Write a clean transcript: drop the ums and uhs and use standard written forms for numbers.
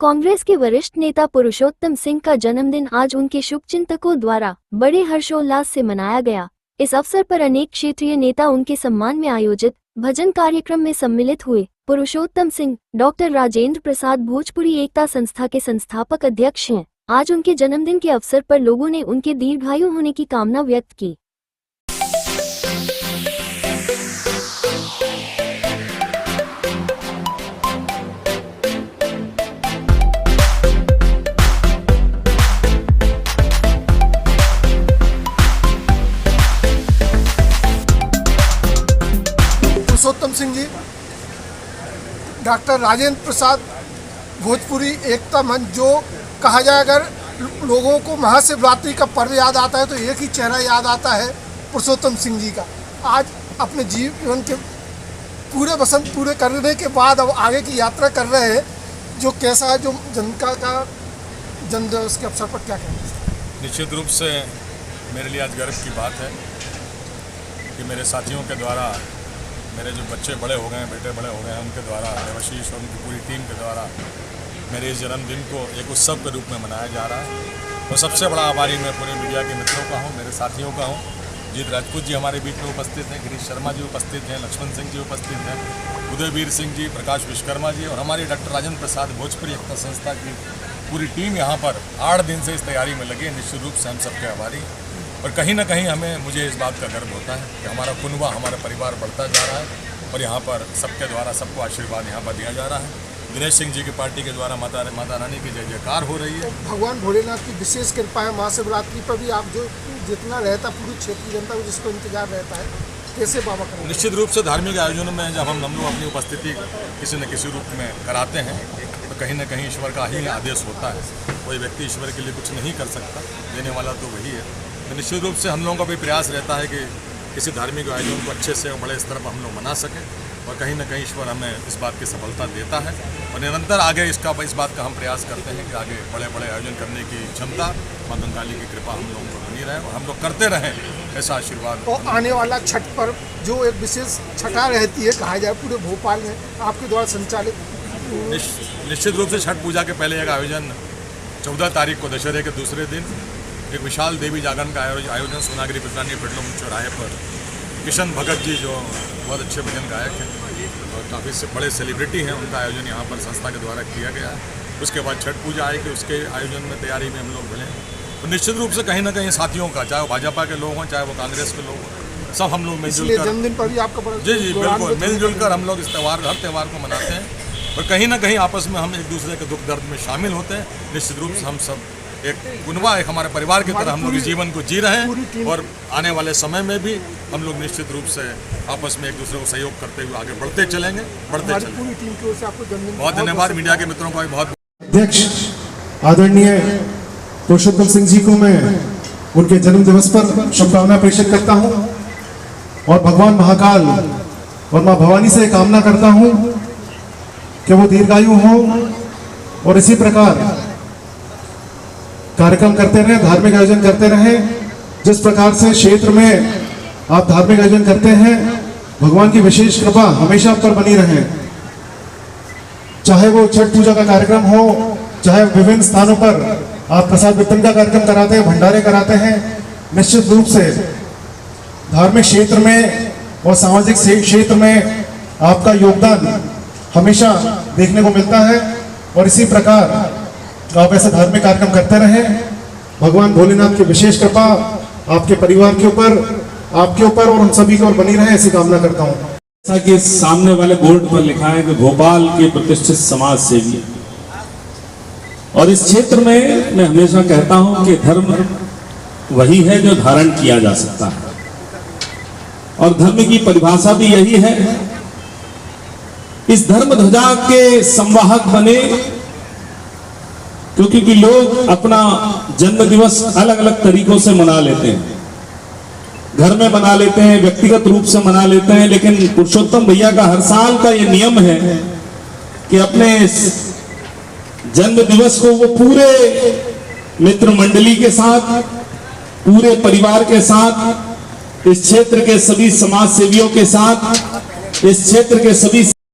कांग्रेस के वरिष्ठ नेता पुरुषोत्तम सिंह का जन्मदिन आज उनके शुभचिंतकों द्वारा बड़े हर्षोल्लास से मनाया गया। इस अवसर पर अनेक क्षेत्रीय नेता उनके सम्मान में आयोजित भजन कार्यक्रम में सम्मिलित हुए। पुरुषोत्तम सिंह डॉक्टर राजेंद्र प्रसाद भोजपुरी एकता संस्था के संस्थापक अध्यक्ष हैं। आज उनके जन्मदिन के अवसर पर लोगों ने उनके दीर्घायु होने की कामना व्यक्त की। पुरुषोत्तम सिंह जी, डॉक्टर राजेंद्र प्रसाद भोजपुरी एकता मंच, जो कहा जाए अगर लोगों को महाशिवरात्रि का पर्व याद आता है तो एक ही चेहरा याद आता है, पुरुषोत्तम सिंह जी का। आज अपने जीवन के पूरे वसंत पूरे करने के बाद अब आगे की यात्रा कर रहे हैं, जो कैसा है, जो जनता का जन्मदिवस के अवसर पर क्या कहना? निश्चित रूप से मेरे लिए आज गर्व की बात है कि मेरे साथियों के द्वारा, मेरे जो बच्चे बड़े हो गए हैं, बेटे बड़े हो गए हैं, उनके द्वारा, देवाशीष और उनकी पूरी टीम के द्वारा मेरे इस जन्मदिन को एक उत्सव के रूप में मनाया जा रहा है। तो सबसे बड़ा आभारी मैं पूरे मीडिया के मित्रों का हूँ, मेरे साथियों का हूँ। जीत राजपूत जी हमारे बीच में उपस्थित हैं, गिरीश शर्मा जी उपस्थित हैं, लक्ष्मण सिंह जी उपस्थित हैं, उदयवीर सिंह जी, प्रकाश विश्वकर्मा जी और हमारी डॉक्टर राजेंद्र प्रसाद भोजपुरी एकता संस्था की पूरी टीम यहाँ पर 8 दिन से इस तैयारी में लगी है। निश्चित रूप से हम सबके आभारी। और कहीं ना कहीं मुझे इस बात का गर्व होता है कि हमारा कुनबा, हमारा परिवार बढ़ता जा रहा है और यहाँ पर सबके द्वारा सबको आशीर्वाद यहाँ पर दिया जा रहा है। दिनेश सिंह जी की पार्टी के द्वारा माता रानी की जय जयकार हो रही है। भगवान भोलेनाथ की विशेष कृपा है। महाशिवरात्रि पर भी आप जो जितना रहता पूरी क्षेत्रीय जनता को जिसको इंतजार रहता है, कैसे बाबा करें? निश्चित रूप से धार्मिक आयोजनों में जब हम लोग अपनी उपस्थिति किसी न किसी रूप में कराते हैं तो कहीं ना कहीं ईश्वर का ही आदेश होता है। कोई व्यक्ति ईश्वर के लिए कुछ नहीं कर सकता, देने वाला तो वही है। तो निश्चित रूप से हम लोगों का भी प्रयास रहता है कि किसी धार्मिक आयोजन को अच्छे से और बड़े स्तर पर हम लोग मना सकें और कहीं ना कहीं ईश्वर हमें इस बात की सफलता देता है और निरंतर आगे इस बात का हम प्रयास करते हैं कि आगे बड़े बड़े आयोजन करने की क्षमता माँ गंगाली की कृपा हम लोगों को बनी रहे और हम लोग करते रहें, ऐसा आशीर्वाद। और आने वाला छठ पर्व जो एक विशेष छठा रहती है, कहा जाए पूरे भोपाल में आपके द्वारा संचालित। निश्चित रूप से छठ पूजा के पहले एक आयोजन 14 तारीख को दशहरे के दूसरे दिन एक विशाल देवी जागरण का आयोजन सोनागिरी पिपरानी पेट्रोल चौराहे पर किशन भगत जी जो बहुत अच्छे भजन गायक हैं और काफ़ी बड़े सेलिब्रिटी हैं, उनका आयोजन यहाँ पर संस्था के द्वारा किया गया है। उसके बाद छठ पूजा आएगी, उसके आयोजन में तैयारी में हम लोग मिले। तो निश्चित रूप से कहीं ना कहीं साथियों का, चाहे वो भाजपा के लोग हों चाहे वो कांग्रेस के लोग हों, सब हम लोग मिलजुल कर जन्मदिन पर भी आपका जी बिल्कुल मिलजुल कर हम लोग इस हर त्यौहार को मनाते हैं और कहीं ना कहीं आपस में हम एक दूसरे के दुख दर्द में शामिल होते हैं। निश्चित रूप से हम सब एक कुनबा, एक हमारे परिवार की तरह हम लोग इस जीवन को जी रहे हैं और आने वाले समय में भी हम लोग निश्चित रूप से आपस में एक दूसरे को सहयोग करते हुए आगे बढ़ते चलेंगे। बहुत धन्यवाद मीडिया के मित्रों का भी बहुत। अध्यक्ष आदरणीय पुरुषोत्तम सिंह जी को मैं उनके जन्म दिवस पर शुभकामना प्रेषित करता हूं और भगवान महाकाल और मां भवानी से कामना करता हूं कि वो दीर्घायु हो और इसी प्रकार कार्यक्रम करते रहे, धार्मिक आयोजन करते रहे। जिस प्रकार से क्षेत्र में आप धार्मिक आयोजन करते हैं, भगवान की विशेष कृपा हमेशा आप पर बनी रहे। चाहे वो छठ पूजा का कार्यक्रम हो, चाहे विभिन्न स्थानों पर आप प्रसाद वितरण का कार्यक्रम कराते हैं, भंडारे कराते हैं, निश्चित रूप से धार्मिक क्षेत्र में और सामाजिक क्षेत्र में आपका योगदान हमेशा देखने को मिलता है और इसी प्रकार आप ऐसे धार्मिक कार्यक्रम करते रहें। भगवान भोलेनाथ की विशेष कृपा आपके परिवार के ऊपर, आपके ऊपर और उन सभी की ओर बनी रहे, ऐसी कामना करता हूं। जैसा कि सामने वाले बोर्ड पर लिखा है कि भोपाल के प्रतिष्ठित समाज सेवी, और इस क्षेत्र में मैं हमेशा कहता हूं कि धर्म वही है जो धारण किया जा सकता है और धर्म की परिभाषा भी यही है। इस धर्म ध्वजा के संवाहक बने क्योंकि लोग अपना जन्म दिवस अलग अलग तरीकों से मना लेते हैं, घर में मना लेते हैं, व्यक्तिगत रूप से मना लेते हैं, लेकिन पुरुषोत्तम भैया का हर साल का ये नियम है कि अपने जन्म दिवस को वो पूरे मित्र मंडली के साथ, पूरे परिवार के साथ, इस क्षेत्र के सभी समाज सेवियों के साथ, इस क्षेत्र के सभी